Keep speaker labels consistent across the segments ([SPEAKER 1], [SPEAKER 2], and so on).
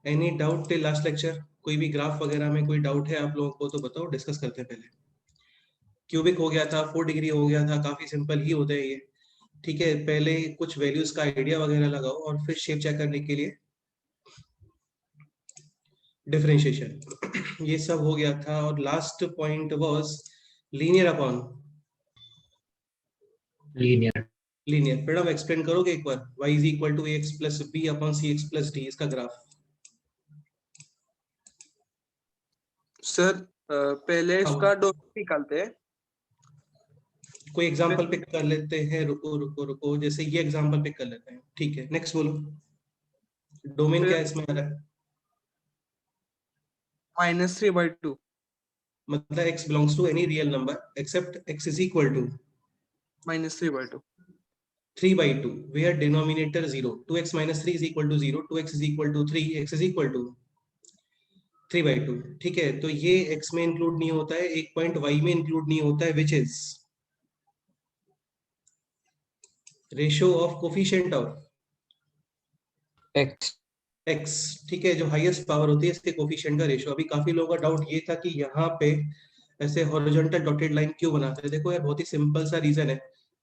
[SPEAKER 1] Any doubt till last lecture? कोई भी graph वगैरह में कोई डाउट है आप लोगों को तो बताओ, डिस्कस करते हैं पहले। क्यूबिक हो गया था, 4 डिग्री हो गया था, काफी सिंपल ही होता है ये। ठीक है, पहले कुछ वैल्यूज का आइडिया वगैरह लगाओ और फिर शेप चेक करने के लिए डिफरेंशिएशन। ये सब हो गया था और last point was linear upon
[SPEAKER 2] linear.
[SPEAKER 1] Linear. Pranav explain करोगे एक बार, y is equal to ax plus b upon cx plus d इसका ग्राफ।
[SPEAKER 3] सर पहले इसका डोमेन निकालते हैं।
[SPEAKER 1] कोई एग्जांपल पिक कर लेते हैं, रुको रुको रुको, जैसे ये एग्जांपल पिक कर लेते हैं। ठीक है, नेक्स्ट बोलो। डोमेन क्या है इसमें आ रहा है?
[SPEAKER 3] -3/2।
[SPEAKER 1] मतलब x belongs to any real number except x is equal to
[SPEAKER 3] -3/2।
[SPEAKER 1] 3 by 2 where denominator 0, 2x minus 3 is equal to 0, 2x is equal to 3, x is equal to 3 by 2। ठीक है, तो ये x में इंक्लूड नहीं होता है, एक पॉइंट y में इंक्लूड नहीं होता है, which is ratio of coefficient of
[SPEAKER 2] x।
[SPEAKER 1] x। ठीक है, जो हाईएस्ट पावर होती है इसके कोफिशिएंट का रेशियो। अभी काफी लोगों का डाउट ये था कि यहाँ पे ऐसे हॉरिजॉन्टल डॉटेड लाइन क्यों बनाते हैं। देखो यार, बहुत ही सिंपल सा रीजन है।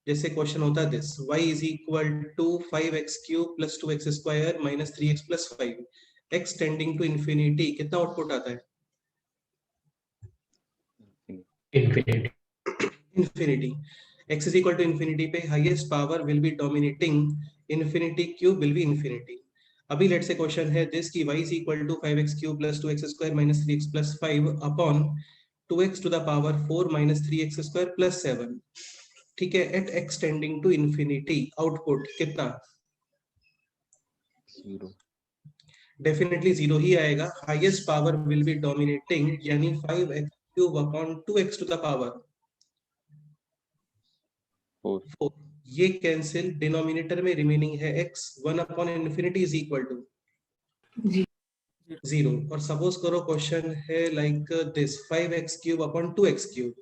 [SPEAKER 1] जैसे क्वेश्चन होता है this, y is equal to 5x cube plus 2x square minus 3x plus 5, x tending to infinity, कितना आउटपुट आता है?
[SPEAKER 2] Infinity.
[SPEAKER 1] Infinity. x is equal to infinity पे highest power will be dominating, infinity cube will be infinity. अभी let say question है this की y is equal to 5x cube plus 2x square minus 3x plus 5 upon 2x to the power 4 minus 3x square plus 7। ठीक है, at x tending to infinity output कितना?
[SPEAKER 4] Zero.
[SPEAKER 1] Definitely zero ही आएगा। Highest power will be dominating, यानी 5x cube upon 2x to the power 4। ये cancel, denominator में remaining है x, 1 upon infinity is equal to 0। और सपोज करो question है like this 5x cube upon 2x cube,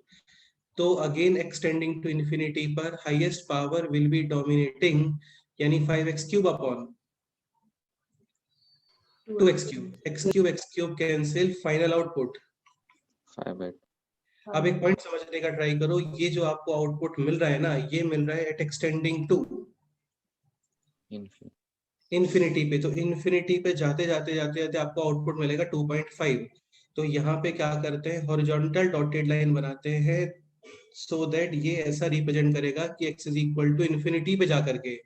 [SPEAKER 1] तो again x tending to infinity पर highest power will be dominating, यानी 5x cube upon 2x cube, x cube cancel, final output
[SPEAKER 4] 5/2।
[SPEAKER 1] अब एक point समझने का ट्राई करो, ये जो आपको आउटपुट मिल रहा है ना, ये मिल रहा है एट एक्सटेंडिंग टू इंफिनिटी पे। तो इंफिनिटी पे जाते जाते जाते जाते आपको आउटपुट मिलेगा 2.5। तो यहाँ पे क्या करते हैं, हॉरिजॉन्टल डॉटेड लाइन बनाते हैं सो दैट ये ऐसा रिप्रेजेंट करेगा कि x is equal to infinity पे जाकर के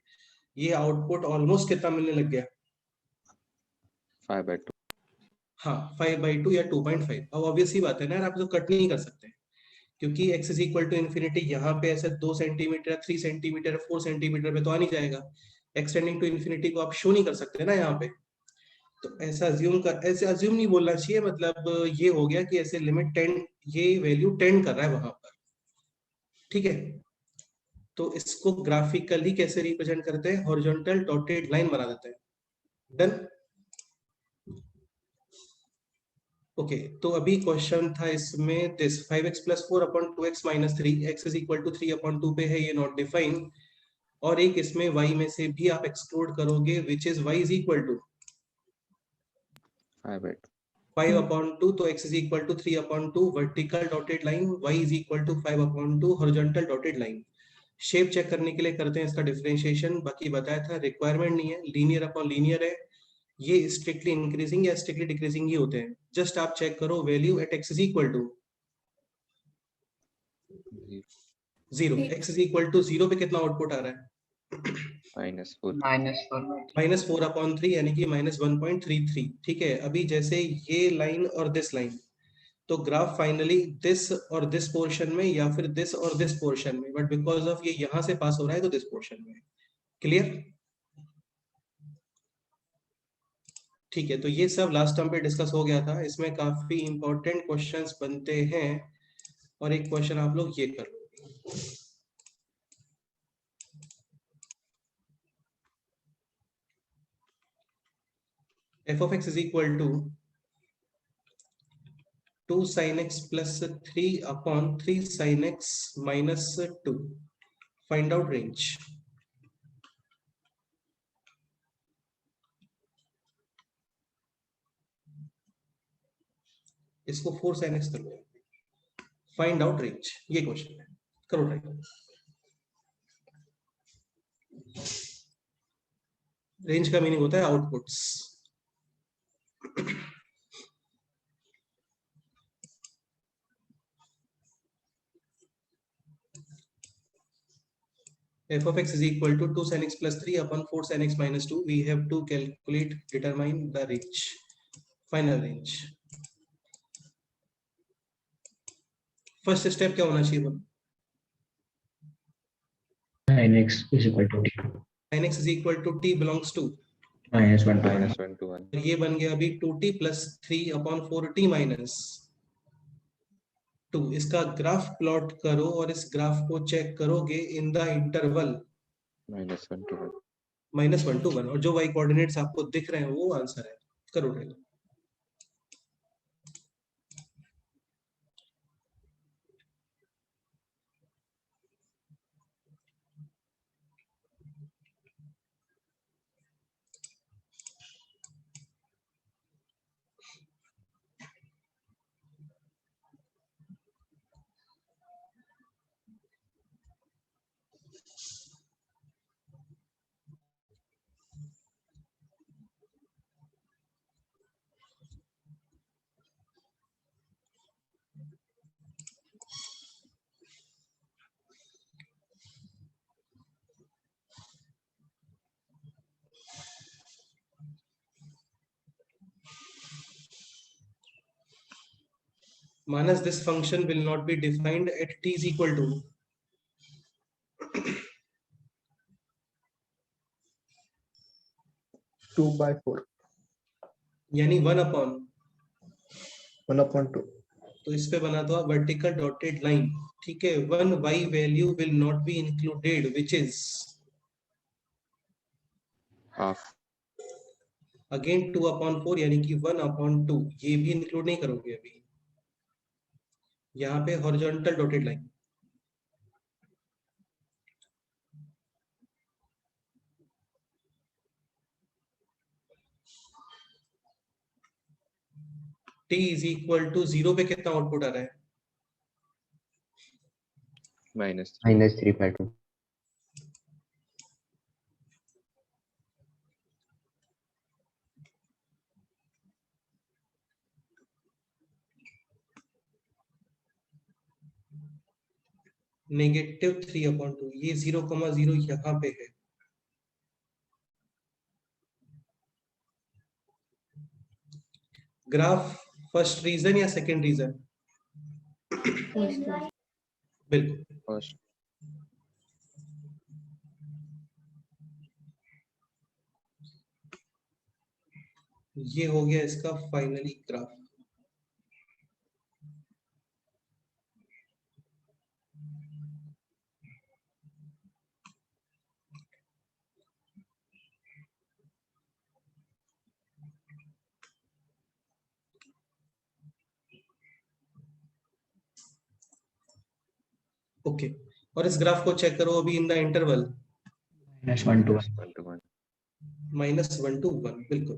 [SPEAKER 1] ये आउटपुट ऑलमोस्ट कितना मिलने लग गया?
[SPEAKER 4] 5/2।
[SPEAKER 1] हाँ, 5/2 या 2.5। अब ऑब्वियस ही बात है ना यार, आप तो कट नहीं कर सकते क्योंकि x is equal to infinity यहाँ पे ऐसे 2 सेंटीमीटर, 3 सेंटीमीटर, 4 सेंटीमीटर पे तो आ नहीं जाएगा। एक्सटेंडिंग टू इंफिनिटी को आप शो नहीं कर सकते ना यहाँ पे। तो ऐसे अज्यूम नहीं बोलना चाहिए, मतलब ये हो गया कि ऐसे लिमिट 10, ये वैल्यू 10 कर रहा है वहां पर। ठीक है, तो इसको ग्राफिकली कैसे रिप्रेजेंट करते हैं, हॉरिजॉन्टल डॉटेड लाइन बना देते हैं। डन। ओके, तो अभी क्वेश्चन था इसमें this 5x plus 4 upon 2x minus 3, x is equal to 3 upon 2 पे है, ये नॉट डिफाइन। और एक इसमें y में से भी आप एक्सक्लूड करोगे, which is y is equal to
[SPEAKER 4] 5/2।
[SPEAKER 1] 5 upon 2, तो x is equal to 3 upon 2 vertical dotted line, y is equal to 5 upon 2 horizontal dotted line. Shape check करने के लिए करते हैं इसका डिफरेंशिएशन। बाकी बताया था रिक्वायरमेंट नहीं है, लीनियर अपॉन लीनियर है, ये स्ट्रिक्टली इंक्रीजिंग या स्ट्रिक्टली डिक्रीजिंग ही होते हैं। जस्ट आप चेक करो value at x is equal to 0, x is equal to 0 पे कितना आउटपुट आ रहा है?
[SPEAKER 4] -4।
[SPEAKER 1] -4 अपॉन 3, यानी कि -1.33। ठीक है, अभी जैसे ये लाइन और दिस लाइन, तो ग्राफ फाइनली दिस और दिस पोर्शन में या फिर दिस और दिस पोर्शन में, बट बिकॉज ऑफ ये यहां से पास हो रहा है तो दिस पोर्शन में। क्लियर? ठीक है, तो ये सब लास्ट टर्म पे डिस्कस हो गया था। इसमें काफी इंपॉर्टेंट क्वेश्चंस बनते हैं और एक क्वेश्चन आप लोग ये कर लो। f of x is equal to 2 sin x plus 3 upon 3 sin x minus 2. Find out range. इसको 4 sin x कर लो, फाइंड आउट रेंज, ये क्वेश्चन है, करो ट्राई। रेंज का मीनिंग होता है outputs. f of x is equal to 2 sin x plus 3 upon 4 sin x minus 2. We have to calculate, determine the range, final range. First step क्या होना चाहिए?
[SPEAKER 2] sin x is equal to t
[SPEAKER 1] sin x is equal to t belongs to
[SPEAKER 2] minus 1 to 1.
[SPEAKER 4] minus 1 to 1.
[SPEAKER 1] ये बन गया अभी 2t plus 3 upon 4t minus 2। इसका graph plot करो और इस ग्राफ को चेक करोगे in the interval
[SPEAKER 4] minus 1 to 1.
[SPEAKER 1] -1 to 1, और जो y कोऑर्डिनेट्स आपको दिख रहे हैं वो आंसर है, करो try. Manas, this function will not be defined at t is equal to
[SPEAKER 5] 2/4
[SPEAKER 1] यानी 1/2।
[SPEAKER 5] 1/2
[SPEAKER 1] तो इस पे बना दो वर्टिकल डॉटेड लाइन, ठीक है। 1 y value will not be included which is
[SPEAKER 4] Half.
[SPEAKER 1] Again 2/4 यानी कि 1/2, ये भी इंक्लूड नहीं करोगे अभी। यहाँ पे horizontal dotted line, t is equal to 0 पे कितना आउटपुट आ रहा है?
[SPEAKER 4] minus 3.
[SPEAKER 2] Minus 3/2.
[SPEAKER 1] -3/2, ये 0,0 यहाँ पे है। ग्राफ फर्स्ट रीजन या सेकंड रीजन? बिल्कुल,
[SPEAKER 4] First.
[SPEAKER 1] ये हो गया इसका फाइनली ग्राफ। ओके, और इस ग्राफ को चेक करो अभी in the interval
[SPEAKER 2] Minus 1 to 1.
[SPEAKER 4] -1 to 1.
[SPEAKER 1] -1 to 1, बिल्कुल।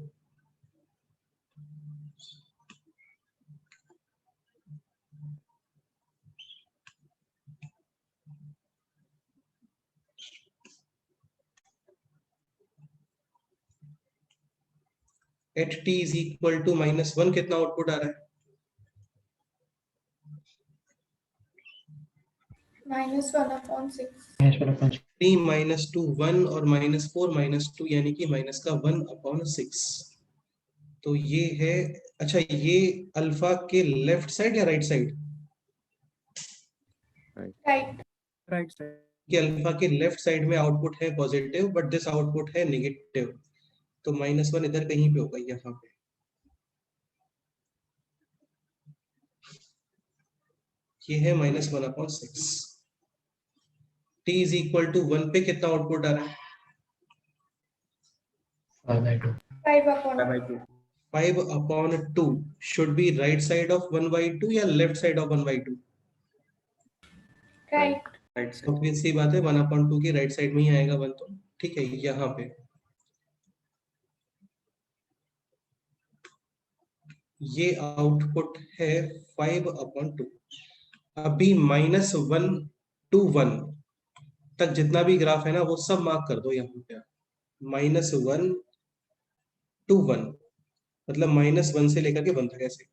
[SPEAKER 1] At t is equal to -1 कितना आउटपुट आ रहा है?
[SPEAKER 6] -1/6
[SPEAKER 2] Minus 1/6.
[SPEAKER 1] 3 - 2 1 और -4 - 2 यानी कि माइनस का 1/6। तो ये है, अच्छा ये अल्फा के लेफ्ट साइड या right side?
[SPEAKER 6] Right
[SPEAKER 3] right side.
[SPEAKER 1] कि अल्फा के लेफ्ट साइड में आउटपुट है पॉजिटिव बट दिस आउटपुट है नेगेटिव, तो -1 इधर कहीं पे होगा, यहाँ पे। ये है -1/6। t इज इक्वल टू 1 पे कितना आउटपुट आ रहा है?
[SPEAKER 2] 5/2.
[SPEAKER 6] 5/2
[SPEAKER 1] 5/2 should be right side of 1/2 या left side of 1/2?
[SPEAKER 6] Right
[SPEAKER 3] right side.
[SPEAKER 1] Obvious सी बात है, 1/2 की राइट साइड में ही आएगा 1, तो ठीक है। यहाँ पे ये आउटपुट है 5/2। अभी -1 to 1 तक जितना भी ग्राफ है ना वो सब मार्क कर दो यहाँ पे। -1 to 1 मतलब -1 से लेकर के 1 तक ऐसे।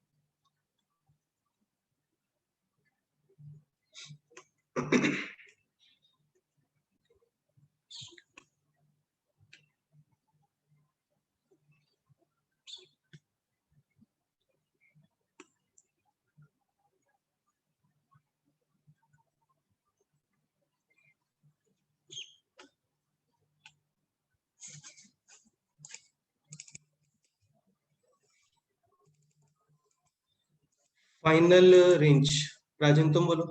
[SPEAKER 1] फाइनल रेंज राजन तुम बोलो।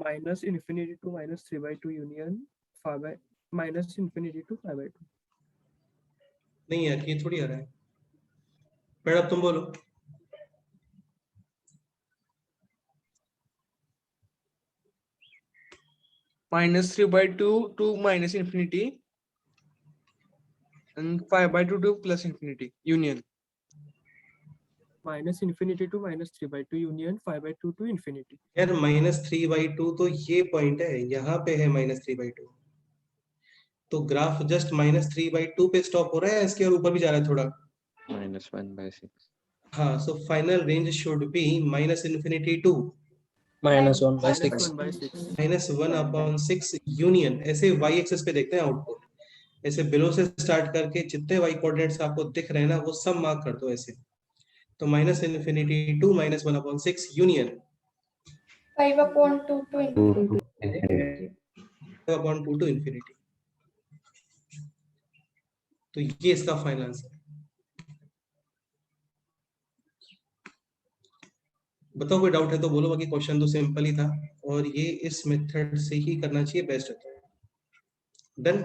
[SPEAKER 5] minus infinity to minus 3/2 union 5 by minus infinity to 5/2.
[SPEAKER 1] नहीं यार ये थोड़ी आ रहा है। मैडम तुम बोलो।
[SPEAKER 3] -3/2 to minus infinity and 5/2 to plus infinity union.
[SPEAKER 5] Minus infinity to minus 3/2 union 5/2 to infinity.
[SPEAKER 1] यार -3/2 तो ये पॉइंट है, यहाँ पे है -3/2। तो ग्राफ जस्ट -3/2 पे स्टॉप हो रहा है, इसके और ऊपर भी जा रहा है थोड़ा।
[SPEAKER 4] -1/6.
[SPEAKER 1] हाँ, so final range should be -infinity to
[SPEAKER 6] minus
[SPEAKER 5] Minus 1/6.
[SPEAKER 1] -1/6 union. ऐसे y एक्सिस पे देखते हैं आउटपुट, ऐसे बिलो से स्टार्ट करके जितने y कोऑर्डिनेट्स आपको दिख रहे हैं ना वो सब मार्क कर दो ऐसे। तो -infinity to -1/6 union
[SPEAKER 6] 5/2 to infinity.
[SPEAKER 1] 5/2 to infinity। तो ये इसका फाइनल आंसर है। बताओ कोई डाउट है तो बोलो, बाकी क्वेश्चन तो सिंपल ही था और ये इस मेथड से ही करना चाहिए, बेस्ट रहता है। डन।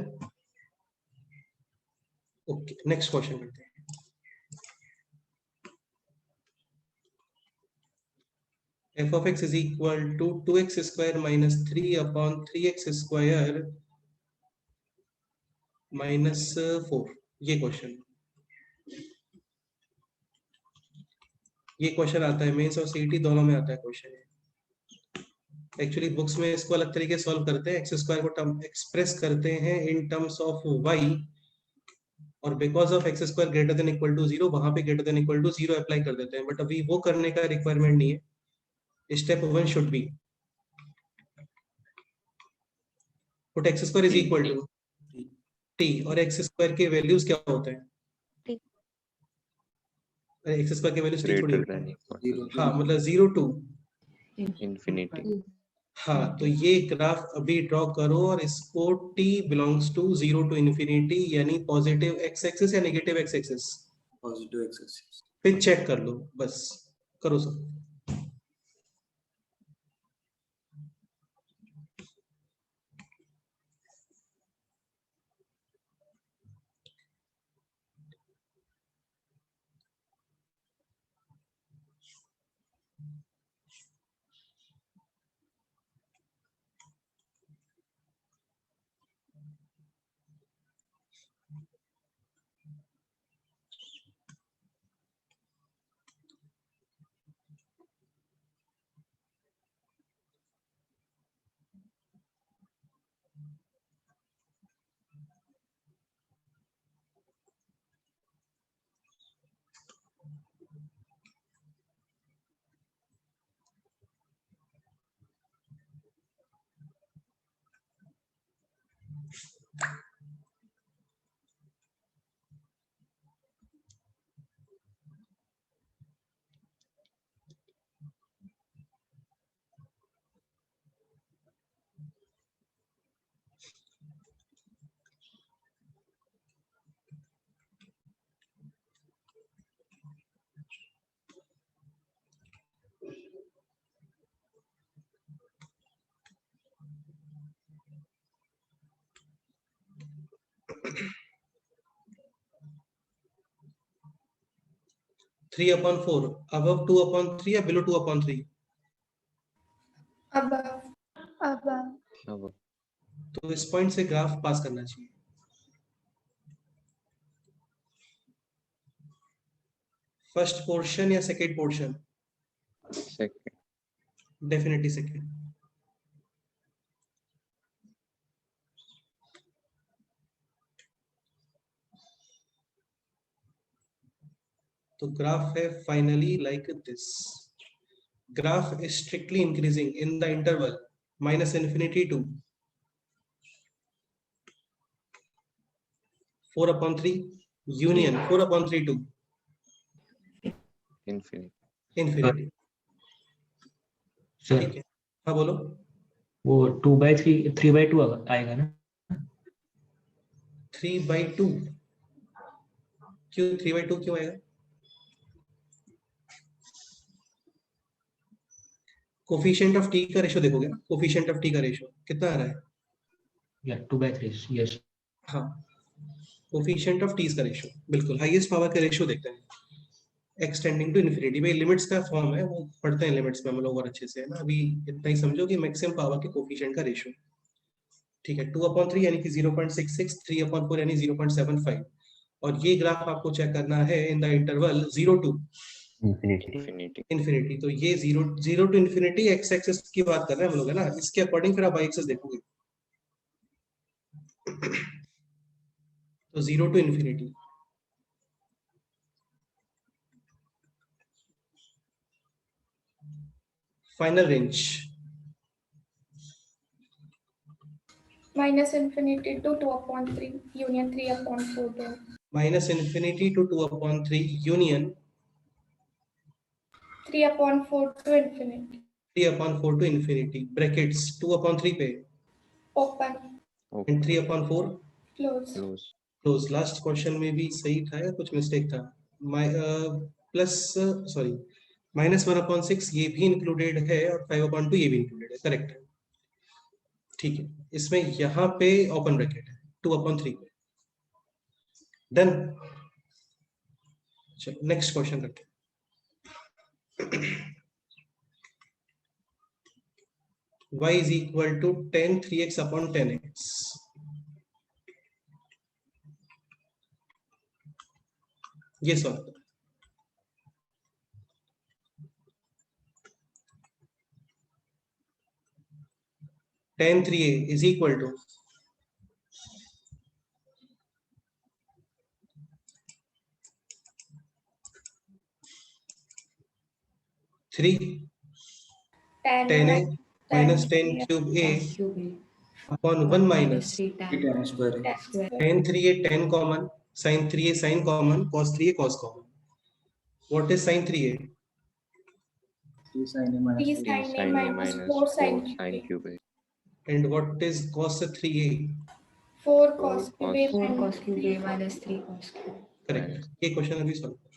[SPEAKER 1] ओके, नेक्स्ट क्वेश्चन करते हैं। f of x is equal to 2x square minus 3 upon 3x square minus 4। ये क्वेश्चन आता है मेंस और सीईटी दोनों में आता है क्वेश्चन। एक्चुअली बुक्स में इसको अलग तरीके से सॉल्व करते हैं, एक्स स्क्वायर को टर्म एक्सप्रेस करते हैं इन टर्म्स ऑफ y और because of x square greater than equal to 0 वहां पे greater than equal to 0 apply कर देते हैं, बट अभी वो करने का रिक्वायरमेंट नहीं है। Step 1 should be put x square is equal to t और एक्स स्क्वायर के वैल्यूज क्या होते हैं? एक्स स्क्वायर के वैल्यूज t थोड़ी
[SPEAKER 4] Greater than equal to
[SPEAKER 1] हाँ मतलब 0 to
[SPEAKER 4] infinity.
[SPEAKER 1] हाँ, तो ये ग्राफ अभी ड्रॉ करो और इसको t belongs to 0 to infinity यानी पॉजिटिव x एक्सिस या negative x axis,
[SPEAKER 7] positive x axis.
[SPEAKER 1] फिर चेक कर लो, बस करो सब। थ्री अपॉन 4 अबव 2/3 या बिलो 2/3?
[SPEAKER 6] Above.
[SPEAKER 4] Above.
[SPEAKER 1] तो इस पॉइंट से ग्राफ पास करना चाहिए। फर्स्ट पोर्शन या second portion?
[SPEAKER 4] second,
[SPEAKER 1] definitely second. तो ग्राफ है finally like this. Graph is strictly increasing in the interval minus infinity to 4/3 union 4/3 to
[SPEAKER 4] infinity,
[SPEAKER 1] infinity।
[SPEAKER 2] Sir
[SPEAKER 1] ठीक है, हाँ बोलो।
[SPEAKER 2] वो 2/3 3/2 आएगा ना?
[SPEAKER 1] 3/2 क्यों? 3/2 क्यों आएगा? कोफिशिएंट ऑफ टी का रेशो देखोगे ना, कोफिशिएंट ऑफ टी का रेशो कितना आ रहा है?
[SPEAKER 2] या 2/3 यस।
[SPEAKER 1] हाँ, कोफिशिएंट ऑफ टीज का रेशो, बिल्कुल हाईएस्ट पावर का रेशो देखते हैं, एक्सटेंडिंग टू इन्फिनिटी। भाई लिमिट्स का फॉर्म है, वो पढ़ते हैं लिमिट्स में हम लोग और अच्छे से, है ना। अभी इतना ही समझो कि मैक्सिमम पावर के कोफिशिएंट का रेशो, ठीक है। 2/3 यानी कि 0.66, 3/4 यानी 0.75। और ये ग्राफ आपको चेक करना है in the interval 0 to
[SPEAKER 4] infinity,
[SPEAKER 1] infinity. तो ये 0 to इन्फिनिटी एक्स एक्सिस की बात कर रहे हैं हम लोग, है ना। इसके अकॉर्डिंग फिर आप वाई एक्सिस देखोगे। तो 0 to इन्फिनिटी, final range
[SPEAKER 8] minus infinity to 2/3 union 3/4
[SPEAKER 1] minus infinity to 2/3 union
[SPEAKER 8] 3/4 to infinity
[SPEAKER 1] 3/4 to infinity, brackets 2/3 पे
[SPEAKER 8] open
[SPEAKER 1] and 3/4
[SPEAKER 8] close
[SPEAKER 4] close,
[SPEAKER 1] close. Last question में भी सही था या कुछ मिस्टेक था? प्लस सॉरी -1/6 ये भी इंक्लूडेड है और 5/2 ये भी इंक्लूडेड है, करेक्ट है। ठीक है, इसमें यहाँ पे ओपन ब्रैकेट है 2/3 पे। डन। चलो नेक्स्ट क्वेश्चन करते हैं। y is equal to tan 3x upon 10x। ये सॉल्व करो। tan 3a is equal to 3 tan a minus tan cube a upon 1 minus
[SPEAKER 7] 3 square है।
[SPEAKER 1] tan 3a tan common, sin 3a sin common, cos 3a cos common। What is sin 3a?
[SPEAKER 7] 3 sin a minus
[SPEAKER 8] 3
[SPEAKER 7] 4
[SPEAKER 8] sin a
[SPEAKER 4] sin a
[SPEAKER 8] minus
[SPEAKER 4] minus
[SPEAKER 8] 4 sin
[SPEAKER 4] 4 sin cube a,
[SPEAKER 1] And what is cos 3a?
[SPEAKER 8] 4 cos
[SPEAKER 4] Four
[SPEAKER 8] cube a
[SPEAKER 4] cos-
[SPEAKER 8] minus 3 minus 3 cos cube
[SPEAKER 1] correct. ये question अभी solve करो।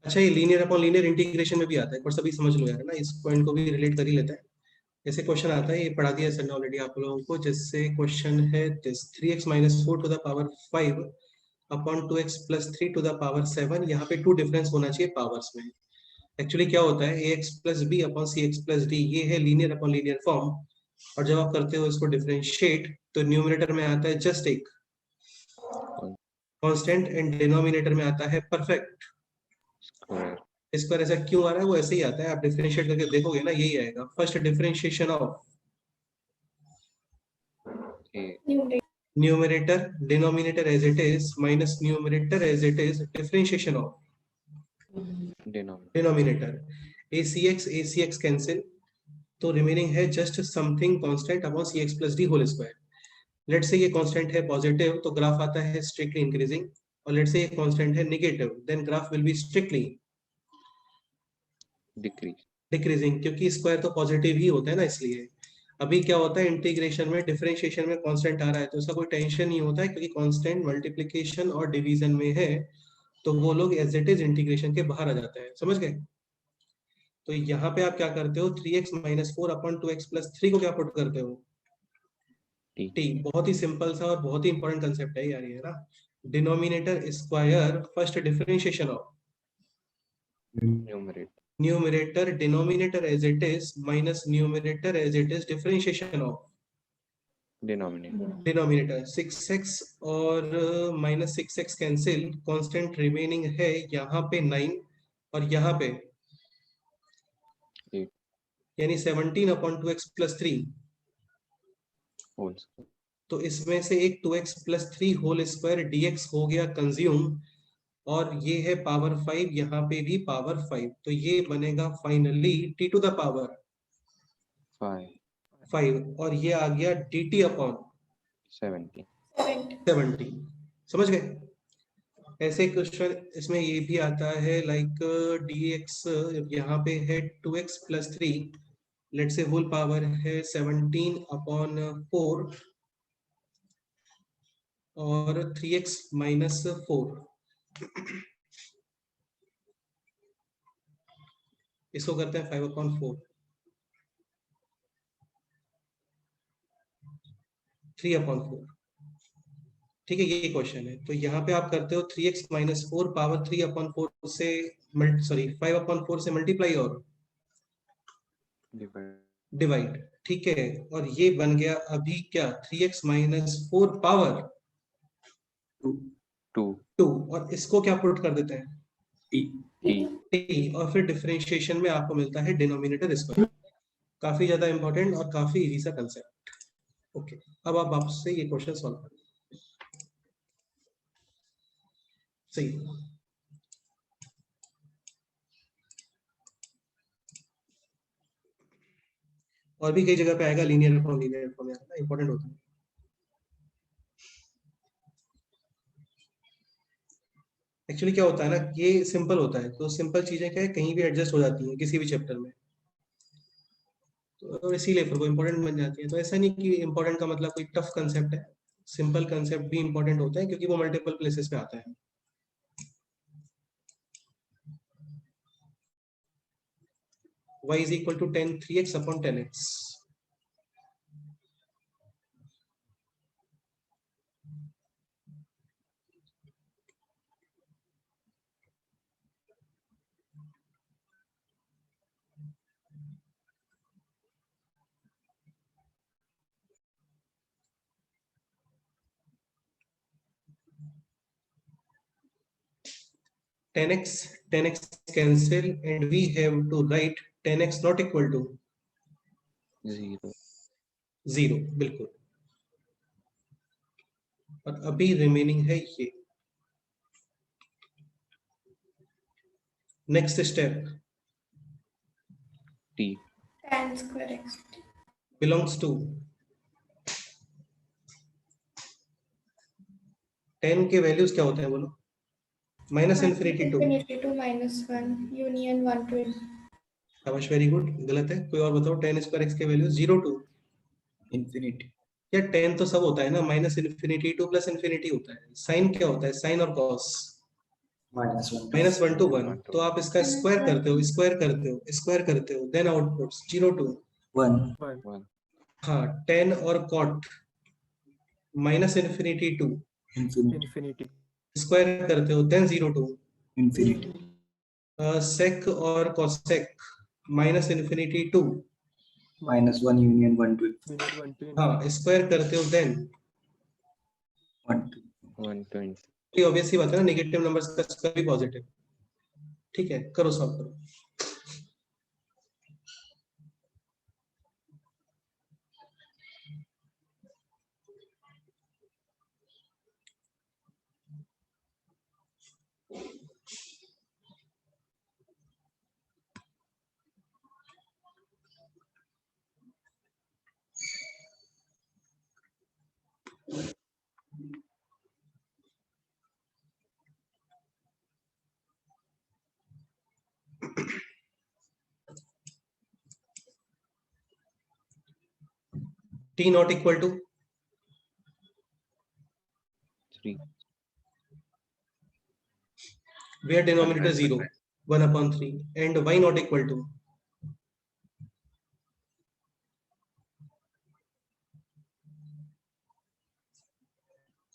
[SPEAKER 1] अच्छा, ये linear upon linear integration में भी आता है, और सभी समझ लो यार, है ना। इस पॉइंट को भी रिलेट कर ही लेते हैं। ऐसे क्वेश्चन आता है, ये पढ़ा दिया सर ने ऑलरेडी आप लोगों को। जैसे क्वेश्चन है this 3x minus 4 to the power 5 upon 2x plus 3 to the power 7। यहाँ पे 2 डिफरेंस होना चाहिए पावर्स में। एक्चुअली क्या होता है, ax plus b upon cx plus d, ये है लीनियर अपॉन लीनियर फॉर्म। और जब आप करते हो इसको डिफरेंशिएट, तो न्यूमरेटर में आता है जस्ट एक कांस्टेंट एंड डिनोमिनेटर में आता है परफेक्ट
[SPEAKER 4] square,
[SPEAKER 1] स्क्वायर। ऐसा क्यों आ रहा है? वो ऐसे ही आता है, आप डिफरेंशिएट करके देखोगे ना, यही आएगा। First differentiation of
[SPEAKER 4] a,
[SPEAKER 1] numerator denominator as it is minus numerator as it is, differentiation of
[SPEAKER 4] denominator,
[SPEAKER 1] denominator, acx cancel, तो रिमेनिंग है just something constant upon cx plus d whole square. Let's say ये constant है positive, तो graph आता है strictly increasing. और let's say ये constant है negative, then graph will be strictly
[SPEAKER 4] decrease,
[SPEAKER 1] decreasing, क्योंकि स्क्वायर तो पॉजिटिव ही होता है ना, इसलिए। अभी क्या होता है, इंटीग्रेशन में डिफरेंशिएशन में कांस्टेंट आ रहा है, तो उसका कोई टेंशन नहीं होता है, क्योंकि कांस्टेंट मल्टीप्लिकेशन और डिवीजन में है, तो वो लोग एज इट इज इंटीग्रेशन के बाहर आ जाते हैं। समझ गए? तो यहाँ पे आप क्या करते हो, 3x minus 4 upon 2x plus 3 को क्या पुट करते हो?
[SPEAKER 4] t,
[SPEAKER 1] t। बहुत ही सिंपल सा और बहुत ही इंपॉर्टेंट कंसेप्ट है यार ये ना। Denominator square first differentiation of
[SPEAKER 4] numerator,
[SPEAKER 1] numerator denominator as it is minus numerator as it is differentiation of
[SPEAKER 4] Denominator.
[SPEAKER 1] Denominator 6x और minus 6x cancel, constant remaining है यहाँ पे 9 और यहाँ पे
[SPEAKER 4] 8
[SPEAKER 1] यानी 17/2x + 3।
[SPEAKER 4] whole square.
[SPEAKER 1] तो इसमें से एक 2x + 3 होल स्क्वायर dx हो गया कंज्यूम, और ये है पावर 5, यहाँ पे भी पावर 5, तो ये बनेगा finally t to the power
[SPEAKER 4] 5
[SPEAKER 1] 5, और ये आ गया dt अपॉन
[SPEAKER 4] 70.
[SPEAKER 1] 70। समझ गए? ऐसे क्वेश्चन इसमें ये भी आता है लाइक dx यहाँ पे है 2x + 3, let's say whole power है 17/4 और 3x - 4। इसको करते हैं 5/4, 3/4। ठीक है, ये क्वेश्चन है। तो यहाँ पे आप करते हो 3x - 4 पावर 3/4 से 5/4 से मल्टीप्लाई और
[SPEAKER 4] Divide.
[SPEAKER 1] डिवाइड। ठीक है, और ये बन गया अभी क्या 3x - 4 पावर
[SPEAKER 4] 2
[SPEAKER 1] 2, और इसको क्या पुट कर देते हैं
[SPEAKER 7] T.
[SPEAKER 4] t.
[SPEAKER 1] t, और फिर डिफरेंशिएशन में आपको मिलता है डिनोमिनेटर स्क्वायर। काफी ज्यादा इंपॉर्टेंट और काफी इजी सा कंसेप्ट। ओके, अब आप वापस से ये क्वेश्चन सॉल्व करें। सही, और भी कई जगह पे आएगा लीनियर फॉर्म इंपॉर्टेंट होता है। एक्चुअली क्या होता है ना, ये सिंपल होता है, तो सिंपल चीजें क्या है कहीं भी एडजस्ट हो जाती हैं किसी भी चैप्टर में, तो इसीलिए फिर वो इंपॉर्टेंट बन जाती है। तो ऐसा नहीं कि इंपॉर्टेंट का मतलब कोई टफ कंसेप्ट है, सिंपल कंसेप्ट भी इंपॉर्टेंट होता है क्योंकि वो मल्टीपल प्लेसेस पे आता है। y = 10 3x/10x।10x cancel and we have to write 10x not equal to
[SPEAKER 4] 0.
[SPEAKER 1] 0, बिल्कुल। और अभी रिमेनिंग है ये next step
[SPEAKER 4] t.
[SPEAKER 8] tan square x
[SPEAKER 1] belongs to 10 के वैल्यूज क्या होते हैं बोलो? Minus infinity to.
[SPEAKER 8] infinity to -1 union 1 to
[SPEAKER 1] शाबाश, वेरी गुड। गलत है, कोई और बताओ। 10² x के वैल्यूज 0 to
[SPEAKER 7] Infinity.
[SPEAKER 1] या 10 तो सब होता है ना, minus infinity two plus infinity होता है। साइन क्या होता है? साइन और कॉस
[SPEAKER 7] -1 to
[SPEAKER 1] -1 to 1।
[SPEAKER 4] 1 to
[SPEAKER 1] तो आप इसका स्क्वायर करते हो, स्क्वायर करते हो, स्क्वायर करते हो, देन आउटपुट्स 0 to
[SPEAKER 7] 1.
[SPEAKER 4] 1.
[SPEAKER 1] हाँ 10 और cot minus infinity to
[SPEAKER 7] Infinity.
[SPEAKER 5] infinity,
[SPEAKER 1] square करते हो, देन 0 to
[SPEAKER 7] Infinity.
[SPEAKER 1] सेक और cosec minus infinity to,
[SPEAKER 7] -1 union 1 to
[SPEAKER 5] unit 1 to
[SPEAKER 1] हाँ
[SPEAKER 5] infinity.
[SPEAKER 1] स्क्वायर करते हो, देन
[SPEAKER 7] 1 to
[SPEAKER 4] 1 to infinity.
[SPEAKER 1] ये ऑब्वियस ही बात है ना, नेगेटिव नंबर्स का स्क्वायर भी पॉजिटिव। ठीक है, करो सॉल्व करो। t not equal to
[SPEAKER 4] 3.
[SPEAKER 1] where denominator 0 1/3 and y not equal to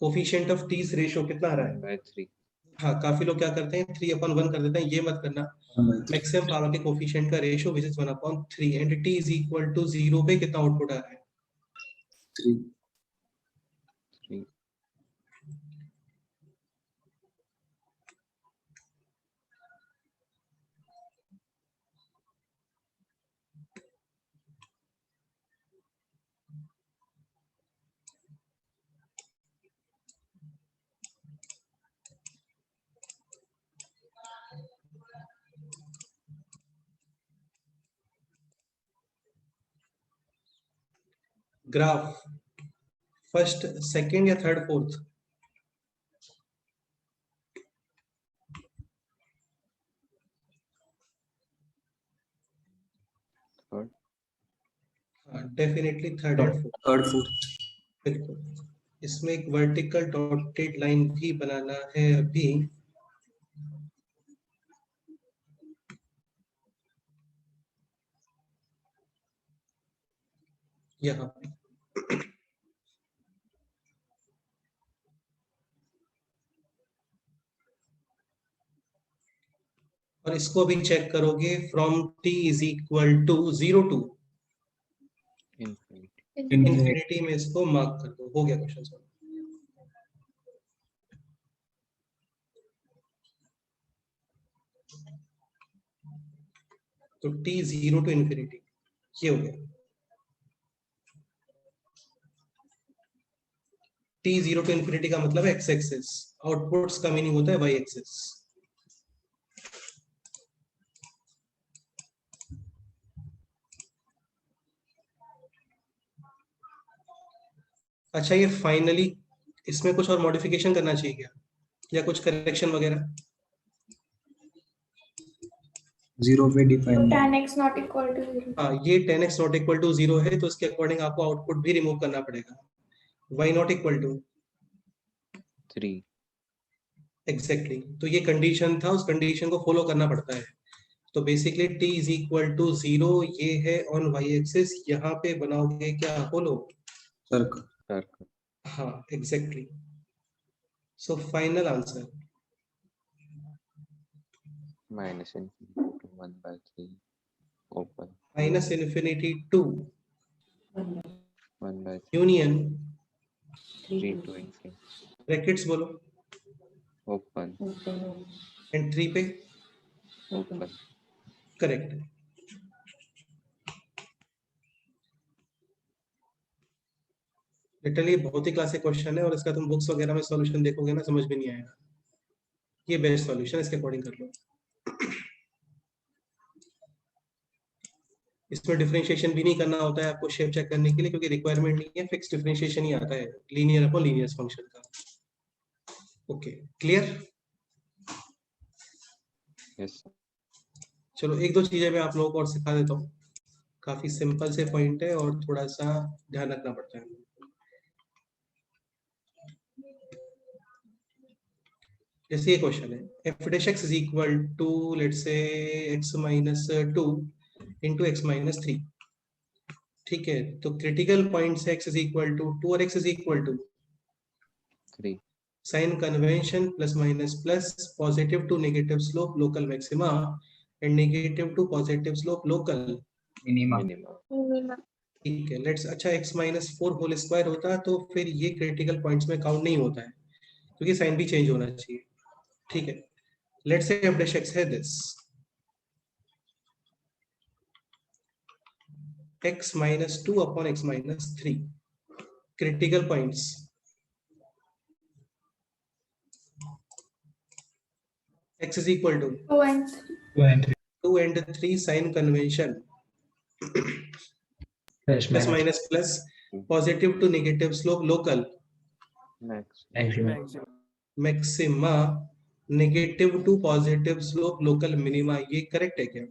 [SPEAKER 1] coefficient of t ratio कितना आ रहा है?
[SPEAKER 4] 1/3.
[SPEAKER 1] हाँ, काफी लोग क्या करते हैं 3/1 कर देते हैं, ये मत करना।
[SPEAKER 7] 1/3
[SPEAKER 1] मैक्सिमम पावर के कोफिशिएंट का ratio which is 1/3 and t is equal to 0 पे कितना आउटपुट आ रहा है?
[SPEAKER 7] 3
[SPEAKER 4] 3
[SPEAKER 1] ग्राफ फर्स्ट, सेकंड या third, fourth?
[SPEAKER 4] Third
[SPEAKER 1] definitely third and fourth,
[SPEAKER 7] third fourth
[SPEAKER 1] बिल्कुल। इसमें एक वर्टिकल डॉटेड लाइन भी बनाना है अभी। यहाँ पे और इसको भी चेक करोगे from t is equal to 0 to
[SPEAKER 4] infinity
[SPEAKER 1] infinity में इसको मार्क कर दो, हो गया क्वेश्चन सॉल्व। तो t 0 टू इंफिनिटी ये हो गया। t 0 टू इंफिनिटी का मतलब है x एक्सिस, आउटपुट्स का मीनिंग होता है y एक्सिस। अच्छा, ये फाइनली इसमें कुछ और मॉडिफिकेशन करना चाहिए क्या, या कुछ करेक्शन वगैरह?
[SPEAKER 7] 0 पे define
[SPEAKER 8] 10x not equal to 0.
[SPEAKER 1] हाँ, ये 10x नॉट इक्वल टू 0 है, तो इसके अकॉर्डिंग आपको आउटपुट भी रिमूव करना पड़ेगा। y not equal to
[SPEAKER 4] 3
[SPEAKER 1] exactly, तो ये कंडीशन था, उस कंडीशन को फॉलो करना पड़ता है। तो basically t is equal to 0 ये है ऑन y एक्सिस, यहाँ पे बनाओगे क्या फॉलो?
[SPEAKER 7] सर्कल
[SPEAKER 4] circle
[SPEAKER 1] हाँ exactly. So final answer
[SPEAKER 4] minus infinity to 1/3 open
[SPEAKER 1] minus infinity to
[SPEAKER 4] 1/3
[SPEAKER 1] union
[SPEAKER 4] 3 to infinity
[SPEAKER 1] brackets बोलो
[SPEAKER 4] open
[SPEAKER 1] एंड 3 पे
[SPEAKER 4] open
[SPEAKER 1] करेक्ट। लिटरली बहुत ही क्लासिक क्वेश्चन है, और इसका तुम बुक्स वगैरह में सॉल्यूशन देखोगे ना, समझ में नहीं आएगा। ये बेस्ट सॉल्यूशन, इसके अकॉर्डिंग कर लो। इसमें डिफरेंशिएशन भी नहीं करना होता है आपको शेप चेक करने के लिए, क्योंकि रिक्वायरमेंट नहीं है, फिक्स डिफरेंशिएशन ही आता है लीनियर अपॉन लीनियर फंक्शन का। Okay, clear?
[SPEAKER 4] yes
[SPEAKER 1] चलो एक दो चीजें मैं आप लोगों को और सिखा देता हूँ, काफी सिंपल से पॉइंट है और थोड़ा सा ध्यान रखना पड़ता है। जैसे ये क्वेश्चन है, f dash x is equal to let's say x minus 2 into x minus 3, ठीक है? तो क्रिटिकल पॉइंट से x is equal to 2 और x is equal to
[SPEAKER 4] 3
[SPEAKER 1] sign convention plus minus plus, positive to negative slope local maxima and negative to positive slope local
[SPEAKER 7] minimum
[SPEAKER 4] minimum
[SPEAKER 1] ठीक है। Let's, अच्छा x minus 4 whole square होता है तो फिर ये critical points में काउंट नहीं होता है, क्योंकि साइन भी चेंज होना चाहिए, ठीक है? Let's say f dash x है this x minus 2 upon x minus 3 critical points, x is equal to
[SPEAKER 8] 2 and 3.
[SPEAKER 1] 2 and 3 sign convention
[SPEAKER 2] Plus
[SPEAKER 1] plus
[SPEAKER 2] minus
[SPEAKER 1] minus plus positive to negative slope local
[SPEAKER 4] max
[SPEAKER 2] maximum.
[SPEAKER 5] maximum.
[SPEAKER 1] maxima negative to positive slope local minima, ये correct है क्या?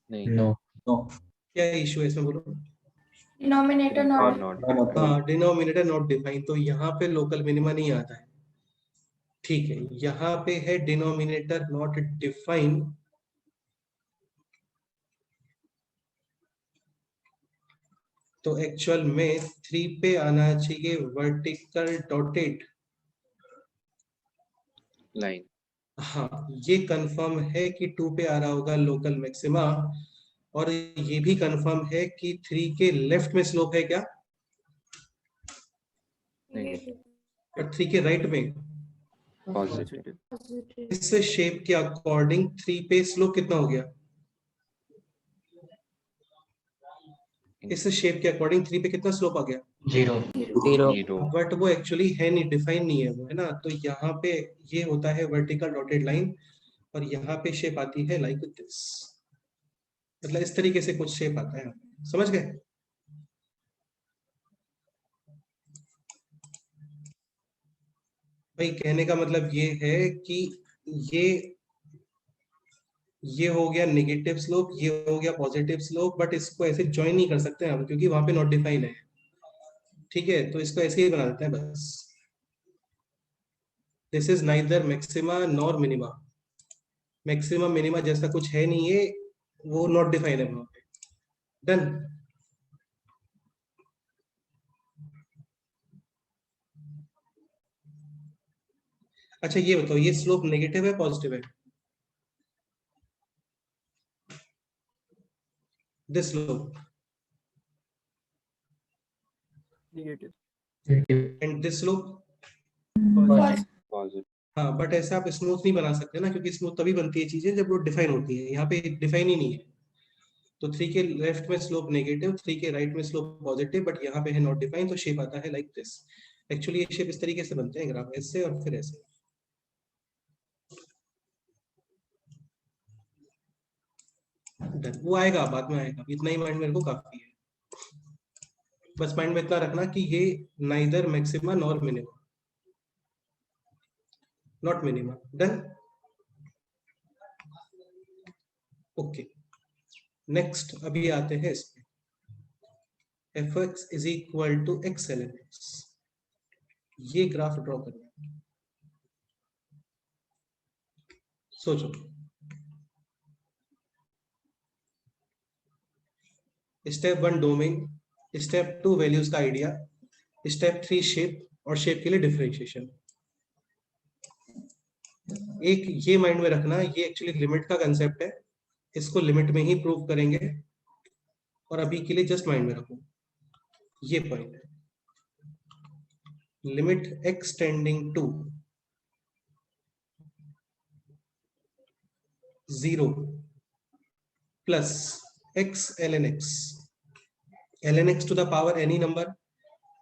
[SPEAKER 4] नहीं
[SPEAKER 2] No.
[SPEAKER 7] No
[SPEAKER 1] क्या issue है इसमें बोलो?
[SPEAKER 8] Denominator not.
[SPEAKER 4] not
[SPEAKER 1] हाँ, denominator not define, तो यहाँ पे लोकल मिनिमा नहीं आता है, ठीक है? यहाँ पे है डिनोमिनेटर नॉट डिफाइन, तो एक्चुअल में 3 पे आना चाहिए वर्टिकल डॉटेड
[SPEAKER 4] line
[SPEAKER 1] हाँ, ये कंफर्म है कि 2 पे आ रहा होगा लोकल मैक्सिमा, और ये भी कंफर्म है कि 3 के लेफ्ट में स्लोप है क्या,
[SPEAKER 4] Negative.
[SPEAKER 1] और 3 के राइट में।
[SPEAKER 4] Positive.
[SPEAKER 5] Positive.
[SPEAKER 1] इस शेप के अकॉर्डिंग 3 पे स्लोप कितना हो गया, इस शेप के अकॉर्डिंग 3 पे कितना स्लोप आ गया,
[SPEAKER 2] 0.
[SPEAKER 6] 0
[SPEAKER 4] Zero.
[SPEAKER 1] बट वो एक्चुअली है नहीं, डिफाइन नहीं है वो, है ना। तो यहाँ पे ये होता है वर्टिकल डॉटेड लाइन, और यहाँ पे शेप आती है लाइक दिस, मतलब इस तरीके से कुछ शेप आता है, समझ गए। भाई कहने का मतलब ये है कि ये ये हो गया नेगेटिव स्लोप, ये हो गया पॉजिटिव स्लोप, बट इसको ऐसे ज्वाइन नहीं कर सकते हम क्योंकि वहां पे नॉट डिफाइन है, ठीक है। तो इसको ऐसे ही बना देते हैं बस, this is neither maxima nor minima, maximum minima जैसा कुछ है नहीं है, वो नॉट डिफाइन है वहां पे। डन। अच्छा ये बताओ, ये स्लोप नेगेटिव है पॉजिटिव है, this slope
[SPEAKER 5] Negative.
[SPEAKER 1] And this slope.
[SPEAKER 5] Positive.
[SPEAKER 4] Positive.
[SPEAKER 1] हाँ, बट ऐसे आप स्मूथ नहीं बना सकते ना, क्योंकि स्मूथ तभी बनती है चीजें जब वो डिफाइन होती है, यहाँ पे डिफाइन ही नहीं है। तो 3 के लेफ्ट में स्लोप नेगेटिव, 3 के राइट में स्लोप पॉजिटिव, बट यहाँ पे है नॉट डिफाइन, तो शेप आता है लाइक दिस। एक्चुअली ये शेप इस तरीके से बनते हैं ग्राफ, ऐसे और फिर ऐसे। Done. वो आएगा, बाद में आएगा, इतना ही माइंड मेरे को काफी है। बस माइंड में इतना रखना कि ये neither maxima nor minima, not minima. Done. Okay, next अभी आते हैं इस पे, f x is equal to x l n x. ये ग्राफ ड्रॉ करना है, सोचो। स्टेप 1 डोमेन, स्टेप 2 वैल्यूज का आइडिया, स्टेप 3 शेप, और शेप के लिए डिफरेंशिएशन। एक ये माइंड में रखना, ये एक्चुअली लिमिट का कंसेप्ट है, इसको लिमिट में ही प्रूव करेंगे, और अभी के लिए जस्ट माइंड में रखो ये पॉइंट है, limit x tending to 0 plus x ln x, ln x to the power any number,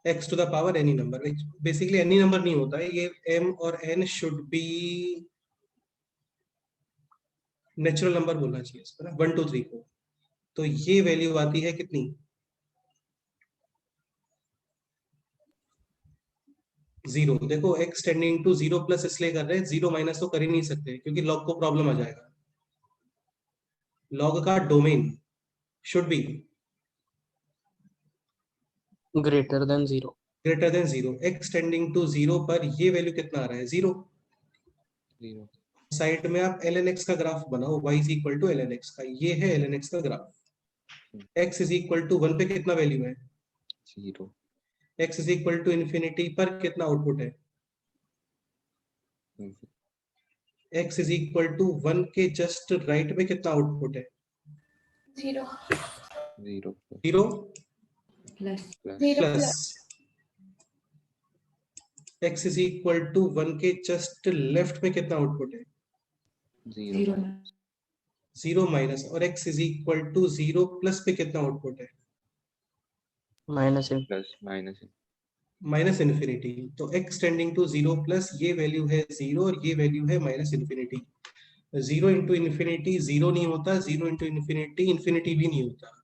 [SPEAKER 1] x to the power any number. Basically any number नहीं होता है ये, m और n should be natural number बोलना चाहिए इसको ना, 1 2 3 को। तो ये वैल्यू आती है कितनी, 0। देखो x टेंडिंग टू 0 प्लस इसलिए कर रहे हैं, 0 माइनस तो कर ही नहीं सकते क्योंकि लॉग को प्रॉब्लम आ जाएगा। लॉग का domain should be
[SPEAKER 6] greater than 0
[SPEAKER 1] greater than 0। x tending to 0 पर ये वैल्यू कितना आ रहा है, 0।
[SPEAKER 4] Zero.
[SPEAKER 1] साइड में आप ln x का ग्राफ बनाओ, y is equal to ln x का, ये है ln x का graph. x is equal to 1 पे कितना वैल्यू है,
[SPEAKER 4] Zero.
[SPEAKER 1] x is equal to infinity पर कितना आउटपुट है, x इज इक्वल टू 1 के जस्ट राइट में कितना आउटपुट है,
[SPEAKER 8] 0
[SPEAKER 4] Zero.
[SPEAKER 1] 0
[SPEAKER 4] Plus.
[SPEAKER 1] Plus x is equal to 1 के जस्ट लेफ्ट में कितना आउटपुट है,
[SPEAKER 4] Zero.
[SPEAKER 1] 0 माइनस, और x is equal to 0 plus पे कितना आउटपुट है,
[SPEAKER 6] minus in
[SPEAKER 4] Plus. Minus.
[SPEAKER 1] Minus infinity. तो x टेंडिंग टू 0 प्लस ये वैल्यू है 0 और ये वैल्यू है माइनस इन्फिनिटी। 0 इंटू इन्फिनिटी 0 नहीं होता, 0 इंटू इन्फिनिटी इन्फिनिटी भी नहीं होता।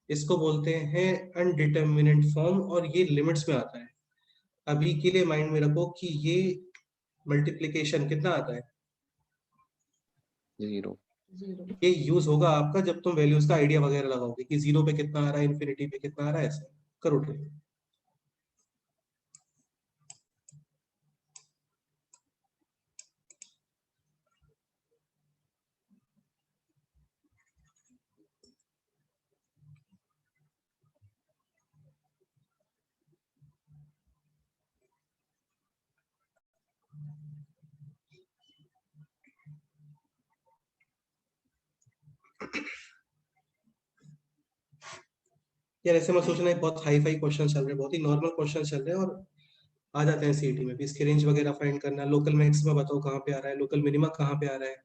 [SPEAKER 1] इसको बोलते हैं अनडिटर्मिनेट फॉर्म, और ये लिमिट्स में आता है। अभी के लिए माइंड में रखो कि ये मल्टीप्लीकेशन कितना आता है,
[SPEAKER 4] Zero.
[SPEAKER 1] ये यूज होगा आपका जब तुम वैल्यूज का आइडिया वगैरह लगाओगे कि 0 पे कितना आ रहा है, इन्फिनिटी पे कितना आ रहा है, ऐसे करो ट्राई। यार ऐसे मत सोचना है बहुत हाई फाई क्वेश्चन चल रहे हैं, बहुत ही नॉर्मल क्वेश्चन चल रहे हैं और आ जाते हैं सीईटी में भी। इसके रेंज वगैरह फाइंड करना, लोकल मैक्सिमा बताओ कहाँ पे आ रहा है, लोकल मिनिमा कहाँ पे आ रहा है,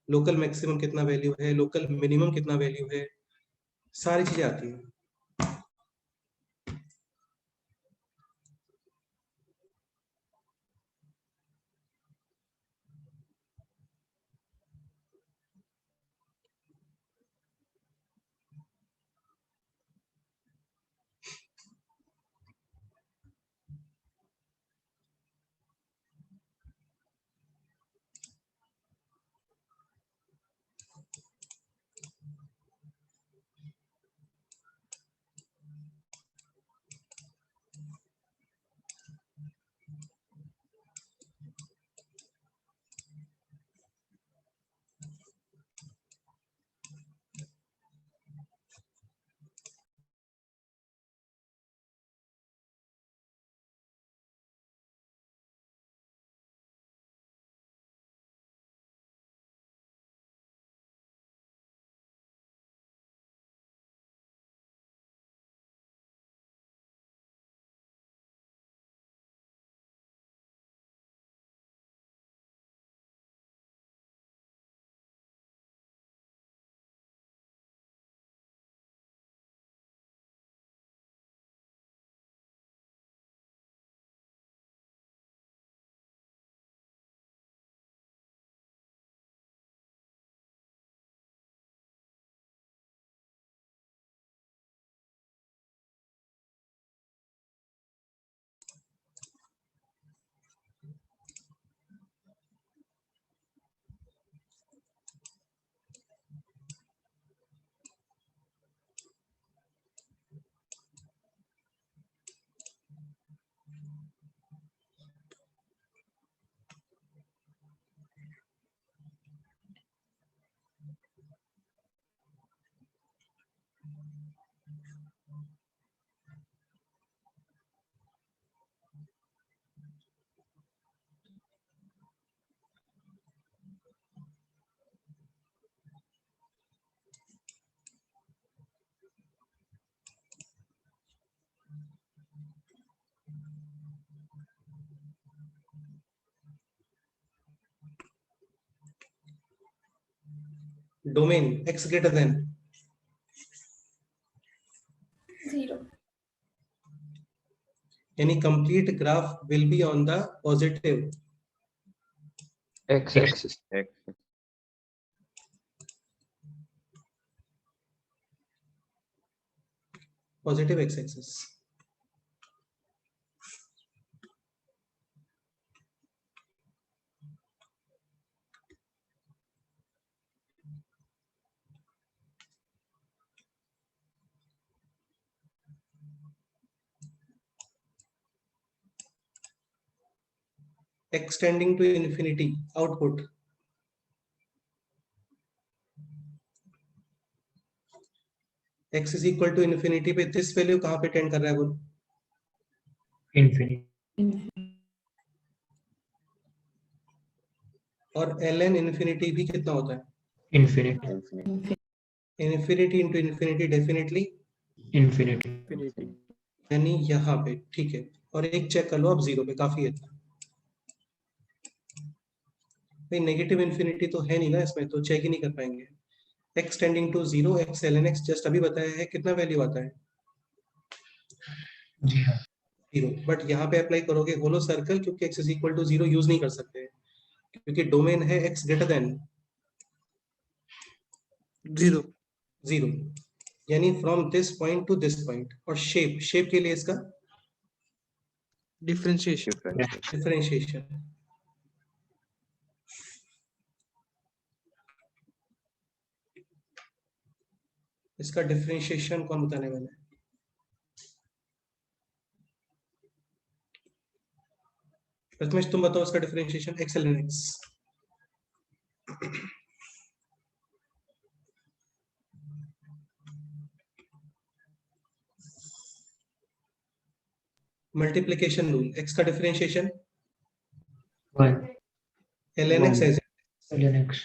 [SPEAKER 1] लोकल मैक्सिमम कितना वैल्यू है, लोकल मिनिमम कितना वैल्यू है, सारी चीजें आती हैं। Domain x greater than
[SPEAKER 8] 0.
[SPEAKER 1] any complete graph will be on the positive
[SPEAKER 6] X axis.
[SPEAKER 4] X.
[SPEAKER 1] positive x axis. Extending to infinity output x is equal to infinity पे this value कहाँ पे tend कर रहा है बोलो?
[SPEAKER 2] infinity,
[SPEAKER 1] और ln infinity भी कितना होता है?
[SPEAKER 2] infinity,
[SPEAKER 4] Infinity.
[SPEAKER 1] infinity into infinity definitely
[SPEAKER 2] infinity,
[SPEAKER 5] Infinity.
[SPEAKER 1] यानी यहाँ पे, ठीक है। और एक चेक कर लो आप 0 पे, काफी है इतना। भाई नेगेटिव इन्फिनिटी तो है नहीं ना इसमें, तो चेक ही नहीं कर पाएंगे। x tending to 0 x ln x just अभी बताया है, कितना वैल्यू आता है?
[SPEAKER 2] जी हाँ,
[SPEAKER 1] 0। बट यहाँ पे अप्लाई करोगे होलो सर्कल, क्योंकि x is equal to 0 use नहीं कर सकते, क्योंकि डोमेन है x ग्रेटर देन
[SPEAKER 3] 0.
[SPEAKER 1] 0, यानी from this point two this point. और शेप के लिए इसका
[SPEAKER 3] Differentiation.
[SPEAKER 4] Differentiation.
[SPEAKER 1] डिफरेंशिएशन। इसका डिफरेंशिएशन कौन बताने वाला है? प्रथमेश तुम बताओ इसका differentiation x ln x। Multiplication rule, x का differentiation
[SPEAKER 2] 1
[SPEAKER 1] ln x as
[SPEAKER 2] ln x,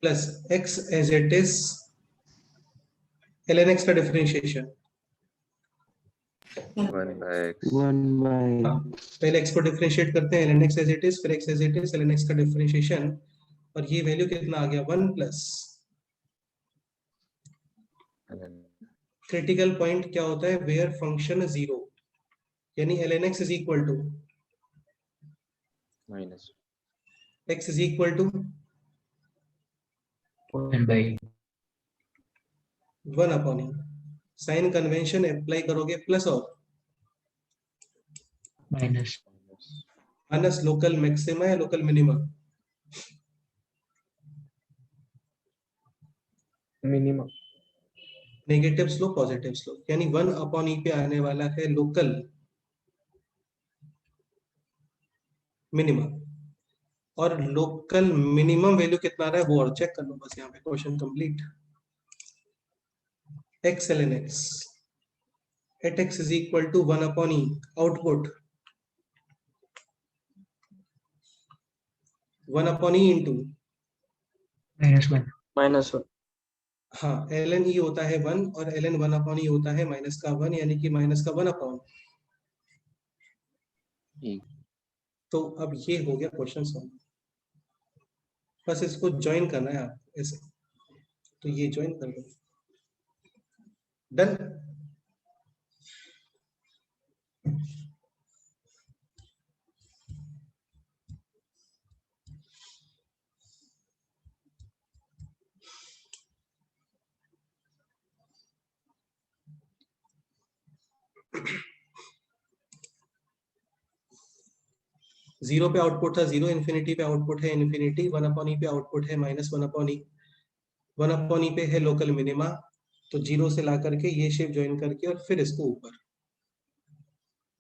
[SPEAKER 1] plus x as it is ln x का डिफरेंशिएशन
[SPEAKER 4] 1 by x.
[SPEAKER 6] 1 by
[SPEAKER 1] हाँ, पहले x को डिफरेंशिएट करते हैं ln x as it is, फिर x as it is, ln x का differentiation, और ये वैल्यू कितना आ गया 1 प्लस
[SPEAKER 4] ln
[SPEAKER 1] क्रिटिकल पॉइंट क्या होता है वेयर फंक्शन जीरो, यानी ln x is equal to
[SPEAKER 4] minus
[SPEAKER 1] x is equal to
[SPEAKER 2] 1 by
[SPEAKER 1] 1 upon e, sign convention apply करोगे प्लस और
[SPEAKER 2] minus
[SPEAKER 1] माइनस लोकल मैक्सिमा या local minima,
[SPEAKER 3] minimum
[SPEAKER 1] negative slope positive slope, यानी 1 upon e पे आने वाला है local minimum, और local minimum value कितना आ रहा है वो और चेक कर लो, बस यहाँ पे question complete. x ln x at x is equal to 1 upon e, output 1 upon e into
[SPEAKER 2] -1
[SPEAKER 6] -1
[SPEAKER 1] हाँ ln e होता है 1 और ln 1 upon e होता है माइनस का 1, यानी कि माइनस का 1 अपॉन,
[SPEAKER 4] e.
[SPEAKER 1] तो अब ये हो गया क्वेश्चन सॉल्व, बस इसको ज्वाइन करना है आप ऐसे, तो ये ज्वाइन कर दो, डन। जीरो पे आउटपुट था जीरो, इन्फिनिटी पे आउटपुट है इन्फिनिटी, 1 अपॉन ई पे आउटपुट है -1 अपॉन ई, 1 अपॉन ई पे है लोकल मिनिमा, तो जीरो से ला करके ये शेप ज्वाइन करके और फिर इसको ऊपर।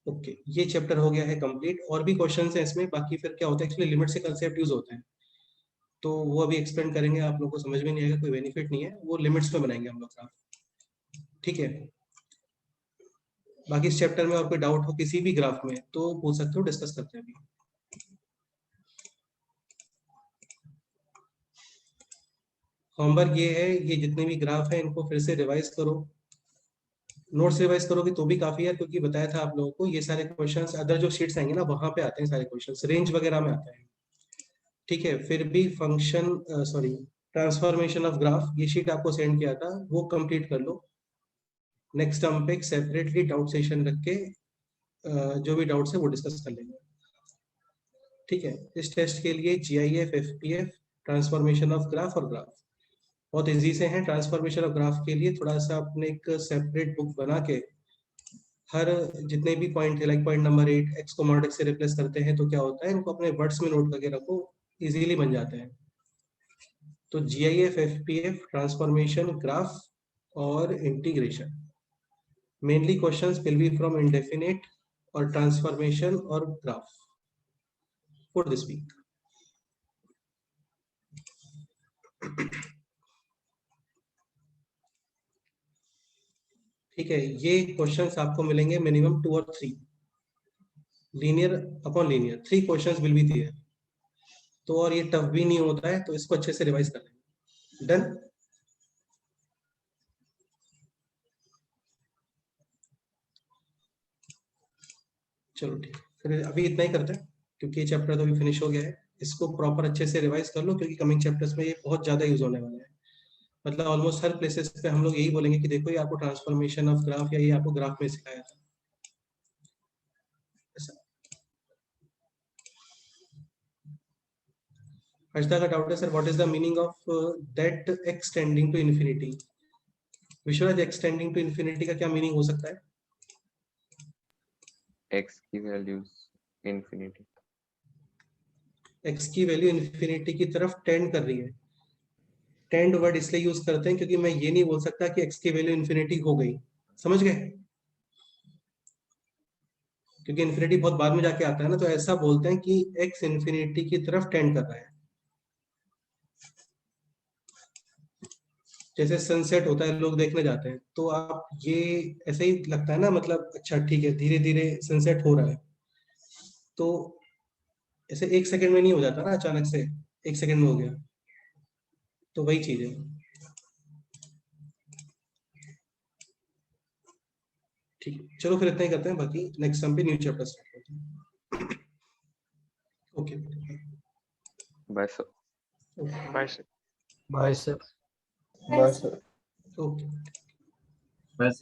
[SPEAKER 1] ओके, ये चैप्टर हो गया है कंप्लीट, और भी क्वेश्चंस हैं इसमें, बाकी फिर क्या होता है एक्चुअली लिमिट से कंसेप्ट यूज होते हैं, तो वो अभी एक्सप्लेन करेंगे, आप लोगों को समझ में नहीं आएगा, कोई बेनिफिट नहीं है, वो लिमिट्स में बनाएंगे हम लोग ग्राफ, ठीक है। बाकी इस चैप्टर में और कोई डाउट हो किसी भी ग्राफ में तो पूछ सकते हो, डिस्कस करते हैं अभी। होमवर्क ये है, ये जितने भी ग्राफ हैं इनको फिर से रिवाइज करो, नोट्स रिवाइज करोगे तो भी काफी है, क्योंकि बताया था आप लोगों को ये सारे क्वेश्चंस अदर जो शीट्स आएंगे ना वहां पे आते हैं सारे क्वेश्चंस, रेंज वगैरह में आते हैं, ठीक है। फिर भी function sorry transformation of graph, ये शीट आपको सेंड किया था, वो कंप्लीट कर लो। नेक्स्ट हम पे एक सेपरेटली डाउट सेशन रख के जो भी डाउट्स है वो डिस्कस कर लेंगे, ठीक है। इस टेस्ट के लिए GIF FPF transformation of graph और ग्राफ बहुत इजी से हैं। ट्रांसफॉर्मेशन ऑफ ग्राफ के लिए थोड़ा सा अपने एक सेपरेट बुक बना के हर जितने भी पॉइंट है, लाइक पॉइंट नंबर 8 x को मॉड x से रिप्लेस करते हैं तो क्या होता है, इनको अपने वर्ड्स में नोट करके रखो, इजीली बन जाते हैं। तो GIF FPF ट्रांसफॉर्मेशन ग्राफ और integration, mainly questions will B from indefinite और ट्रांसफॉर्मेशन और ग्राफ फॉर दिस वीक। ठीक है, ये क्वेश्चंस आपको मिलेंगे मिनिमम 2 और 3, linear upon linear 3 questions will be there, तो और ये टफ भी नहीं होता है, तो इसको अच्छे से रिवाइज कर लेंगे। डन। चलो ठीक है, फिर अभी इतना ही करते हैं, क्योंकि ये चैप्टर तो अभी फिनिश हो गया है, इसको प्रॉपर अच्छे से रिवाइज कर लो, क्योंकि कमिंग चैप्टर्स में ये बहुत ज्यादा यूज होने वाला है। मतलब ऑलमोस्ट हर प्लेसेस पे हम लोग यही बोलेंगे कि देखो ये आपको ट्रांसफॉर्मेशन ऑफ ग्राफ या ये आपको ग्राफ में सिखाया था। हर्षदा का डाउट है sir, what is the meaning of that extending to infinity? Vishwaraj, extending to infinity का क्या मीनिंग हो सकता है?
[SPEAKER 4] x की वैल्यूज इंफिनिटी,
[SPEAKER 1] x की वैल्यू इन्फिनिटी की तरफ टेंड कर रही है। टेंड वर्ड इसलिए यूज करते हैं क्योंकि मैं ये नहीं बोल सकता कि x की वैल्यू इन्फिनिटी हो गई, समझ गए, क्योंकि इन्फिनिटी बहुत बाद में जाके आता है ना, तो ऐसा बोलते हैं कि x इन्फिनिटी की तरफ टेंड कर रहा है। जैसे सनसेट होता है, लोग देखने जाते हैं, तो आप ये ऐसे ही लगता है ना, मतलब अच्छा ठीक है धीरे धीरे सनसेट हो रहा है, तो ऐसे 1 सेकंड में नहीं हो जाता ना, अचानक से 1 सेकंड में हो गया, तो वही चीज है। ठीक है, चलो फिर इतना ही करते हैं, बाकी नेक्स्ट सम पे न्यू चैप्टर स्टार्ट करते हैं। Okay
[SPEAKER 4] bye sir.
[SPEAKER 3] Bye sir.
[SPEAKER 6] Bye sir.
[SPEAKER 8] Bye, sir.
[SPEAKER 1] Okay
[SPEAKER 7] बस